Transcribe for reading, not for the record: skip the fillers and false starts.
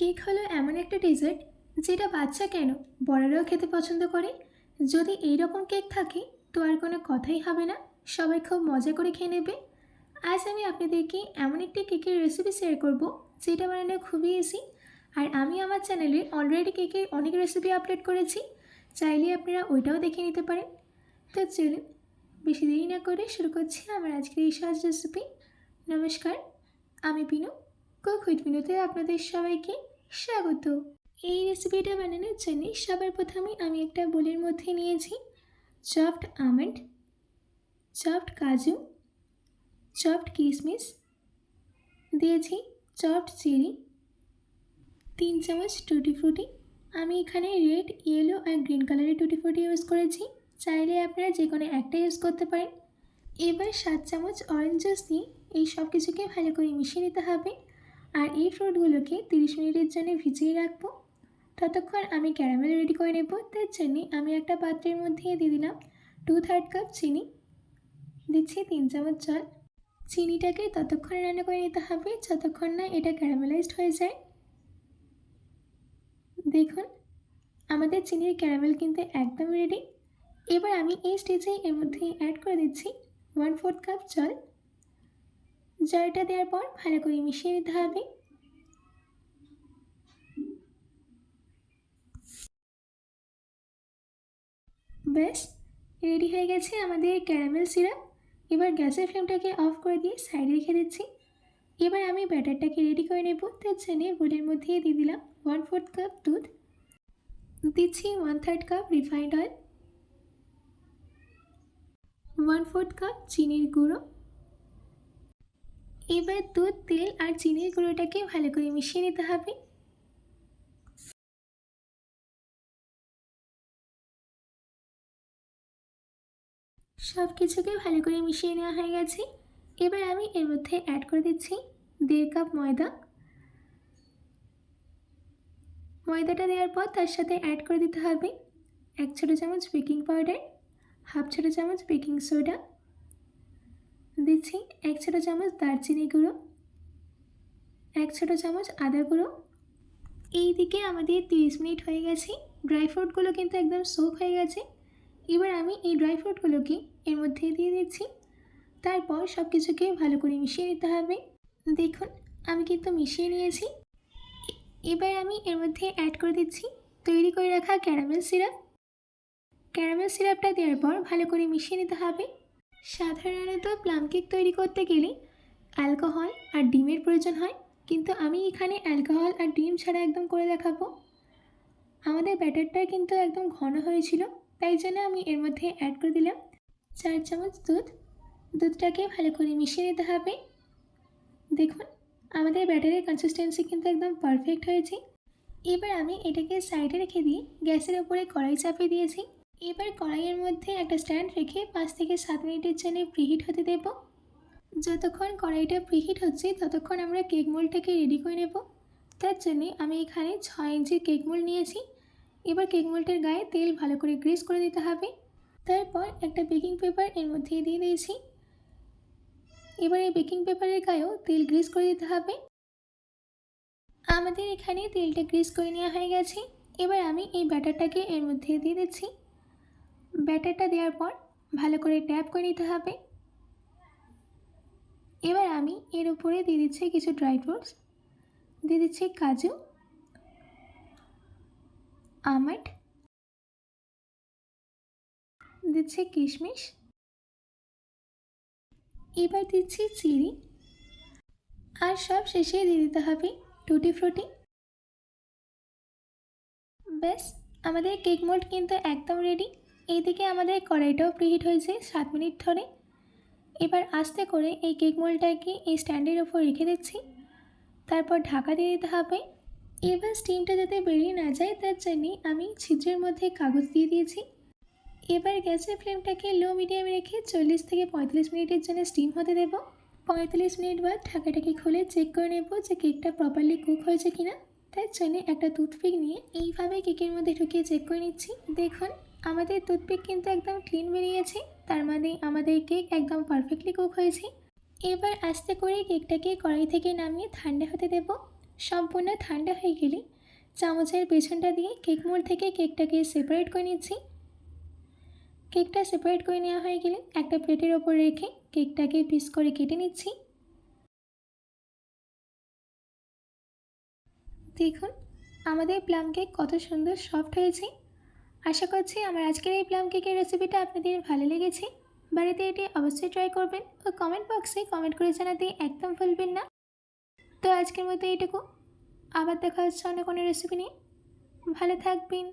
Cake হলো এমন একটা ডেজার্ট যেটা বাচ্চা কেন বড়রাও খেতে পছন্দ করে। যদি এই রকম কেক থাকে তো আর কোনো কথাই হবে না, সবাই খুব মজা করে খেয়ে নেবে। আজ আমি আপনাদেরকে এমন একটি কেকের রেসিপি শেয়ার করব যেটা বানানো খুবই ইজি। আর আমি আমার চ্যানেলে অলরেডি কেকের অনেক রেসিপি আপলোড করেছি, চাইলে আপনারা ওইটাও দেখে নিতে পারেন। তো চলুন বেশি দেরি না করে শুরু করছি আমার আজকের এই সহজ রেসিপি। নমস্কার, আমি পিনু, কুক উইথ পিনুতে আপনাদের সবাইকে স্বাগত। এই রেসিপিটা বানানোর জন্য সবার প্রথমে আমি একটা বোলের মধ্যে নিয়েছি চপড আমন্ড, চপড কাজু, চপড কিশমিশ, দিয়েছি চপড চেরি, 3 চামচ টুটি ফ্রুটি। আমি এখানে রেড, ইয়েলো আর গ্রিন কালারের টুটি ফ্রুটি ইউজ করেছি, চাইলে আপনারা যে কোনো একটা ইউজ করতে পারেন। এবার 7 চামচ অরেঞ্জ জুস দিয়ে এই সব কিছুকে ভালো করে মিশিয়ে নিতে হবে। আর এই ফ্রুটগুলোকে 30 মিনিটের জন্য ভিজিয়ে রাখবো। ততক্ষণ আমি ক্যারামেল রেডি করে নেব। তার জন্য আমি একটা পাত্রের মধ্যে দিয়ে দিলাম 2/3 কাপ চিনি, দিচ্ছি 3 চামচ জল। চিনিটাকে ততক্ষণ রান্না করে নিতে হবে যতক্ষণ না এটা ক্যারামেলাইজড হয়ে যায়। দেখুন আমাদের চিনির ক্যারামেল কিন্তু একদম রেডি। এবার আমি এই স্টেজে এর মধ্যে অ্যাড করে দিচ্ছি 1/4 কাপ জল। জলটা দেওয়ার পর ভালো করে মিশিয়ে নিতে হবে। ব্যাস রেডি হয়ে গেছে আমাদের ক্যারামেল সিরাপ। এবার গ্যাসের ফ্লেমটাকে অফ করে দিয়ে সাইডে রেখে দিচ্ছি। এবার আমি ব্যাটারটাকে রেডি করে নেব। তার জন্য বোলের মধ্যে দিয়ে দিলাম 1/4 কাপ দুধ, দিচ্ছি 1/3 কাপ রিফাইন্ড অয়েল, 1/4 কাপ চিনির গুঁড়ো। এবার দুধ, তেল আর চিনির গুঁড়োটাকে ভালো করে মিশিয়ে নিতে হবে। সব কিছুকে ভালো করে মিশিয়ে নেওয়া হয়ে গেছে। এবার আমি এর মধ্যে অ্যাড করে দিচ্ছি 1.5 কাপ ময়দা। ময়দাটা দেওয়ার পর তার সাথে অ্যাড করে দিতে হবে 1 ছোটো চামচ বেকিং পাউডার, 1/2 ছোটো চামচ বেকিং সোডা, দিচ্ছি 1 ছোটো চামচ দারচিনি গুঁড়ো, 1 ছোটো চামচ আদা গুঁড়ো। এই দিকে আমাদের 30 মিনিট হয়ে গেছে, ড্রাই ফ্রুটগুলো কিন্তু একদম সোক হয়ে গেছে। এবার আমি এই ড্রাই ফ্রুটগুলোকে এর মধ্যে দিয়ে দিচ্ছি। তারপর সব কিছুকে ভালো করে মিশিয়ে নিতে হবে। দেখুন আমি কিন্তু মিশিয়ে নিয়েছি। এবার আমি এর মধ্যে অ্যাড করে দিচ্ছি তৈরি করে রাখা ক্যারামেল সিরাপ। ক্যারামেল সিরাপটা দেওয়ার পর ভালো করে মিশিয়ে নিতে হবে। সাধারণত প্লাম কেক তৈরি করতে গেলে অ্যালকোহল আর ডিমের প্রয়োজন হয়, কিন্তু আমি এখানে অ্যালকোহল আর ডিম ছাড়া একদম করে দেখাবো। আমাদের ব্যাটারটা কিন্তু একদম ঘন হয়েছিল, তাই জন্য আমি এর মধ্যে অ্যাড করে দিলাম 4 চামচ দুধ। দুধটাকে ভালো করে মিশিয়ে নিতে হবে। দেখুন আমাদের ব্যাটারের কনসিস্টেন্সি কিন্তু একদম পারফেক্ট হয়েছে। এবার আমি এটাকে সাইডে রেখে দিয়ে গ্যাসের উপরে কড়াই চাপিয়ে দিয়েছি। এবার কড়াইয়ের মধ্যে একটা স্ট্যান্ড রেখে 5 থেকে 7 মিনিটের জন্য প্রিহিট হতে দেব। যতক্ষণ কড়াইটা প্রিহিট হচ্ছে ততক্ষণ আমরা কেক মোল্ডটাকে রেডি করে নেব। তার জন্যে আমি এখানে 6 ইঞ্চির কেক মোল্ড নিয়েছি। এবার কেক মোল্ডের গায়ে তেল ভালো করে গ্রিস করে দিতে হবে। তারপর একটা বেকিং পেপার এর মধ্যে দিয়ে দিয়েছি। এবার এই বেকিং পেপারের গায়েও তেল গ্রিস করে দিতে হবে। আমাদের এখানে তেলটা গ্রিস করে নেওয়া হয়ে গেছে। এবার আমি এই ব্যাটারটাকে এর মধ্যে দিয়ে দিচ্ছি। ব্যাটারটা দেওয়ার পর ভালো করে ট্যাপ করে নিতে হবে। এবার আমি এর উপরে দিয়ে দিচ্ছি কিছু ড্রাই ফ্রুটস, দিয়ে দিচ্ছি কাজু, আমন্ড, দিচ্ছি কিশমিশ, এবার দিচ্ছি চেরি, আর সব শেষে দিয়ে দিতে হবে টুটি ফ্রুটি। ব্যাস আমাদের কেক মোল্ড কিন্তু একদম রেডি। এইদিকে আমাদের কড়াইটাও প্রিহিট হয়েছে 7 মিনিট ধরে। এবার আস্তে করে এই কেক মোল্ডটাকে এই স্ট্যান্ডের ওপর রেখে দিচ্ছি। তারপর ঢাকা দিয়ে দিতে হবে। এবার স্টিমটা যাতে বেরিয়ে না যায় তার জন্যে আমি ছিদ্রের মধ্যে কাগজ দিয়ে দিয়েছি। এবার গ্যাসের ফ্লেমটাকে লো মিডিয়ামে রেখে 40 থেকে 45 মিনিটের জন্য স্টিম হতে দেব। 45 মিনিট বাদ ঢাকাটাকে খুলে চেক করে নেব যে কেকটা প্রপারলি কুক হয়েছে কিনা। তার জন্য একটা টুথপিক নিয়ে এইভাবে কেকের মধ্যে ঢুকিয়ে চেক করে নিচ্ছি। দেখুন আমাদের টুথপিক কিন্তু একদম ক্লিন বেরিয়েছে, তার মানে আমাদের কেক একদম পারফেক্টলি কুক হয়েছে। এবার আস্তে করে কেকটাকে কড়াই থেকে নামিয়ে ঠান্ডা হতে দেব। সম্পূর্ণ ঠান্ডা হয়ে গেলে চামচের পেছনটা দিয়ে কেক মোল্ড থেকে কেকটাকে সেপারেট করে নিচ্ছি। কেকটা সেপারেট করে নেওয়া হয়ে গেলে একটা প্লেটের ওপর রেখে কেকটাকে পিস করে কেটে নিচ্ছি। দেখুন আমাদের প্লাম কেক কত সুন্দর সফট হয়েছে। আশা করছি আমার আজকের এই প্লাম কেকের রেসিপিটা আপনাদের ভালো লেগেছে। বাড়িতে এটি অবশ্যই ট্রাই করবেন ও কমেন্ট বক্সে কমেন্ট করে জানাতে একদম ভুলবেন না। তো আজকের মতো এইটুকু, আবার দেখা হচ্ছে অন্য কোনো রেসিপি নিয়ে। ভালো থাকবেন।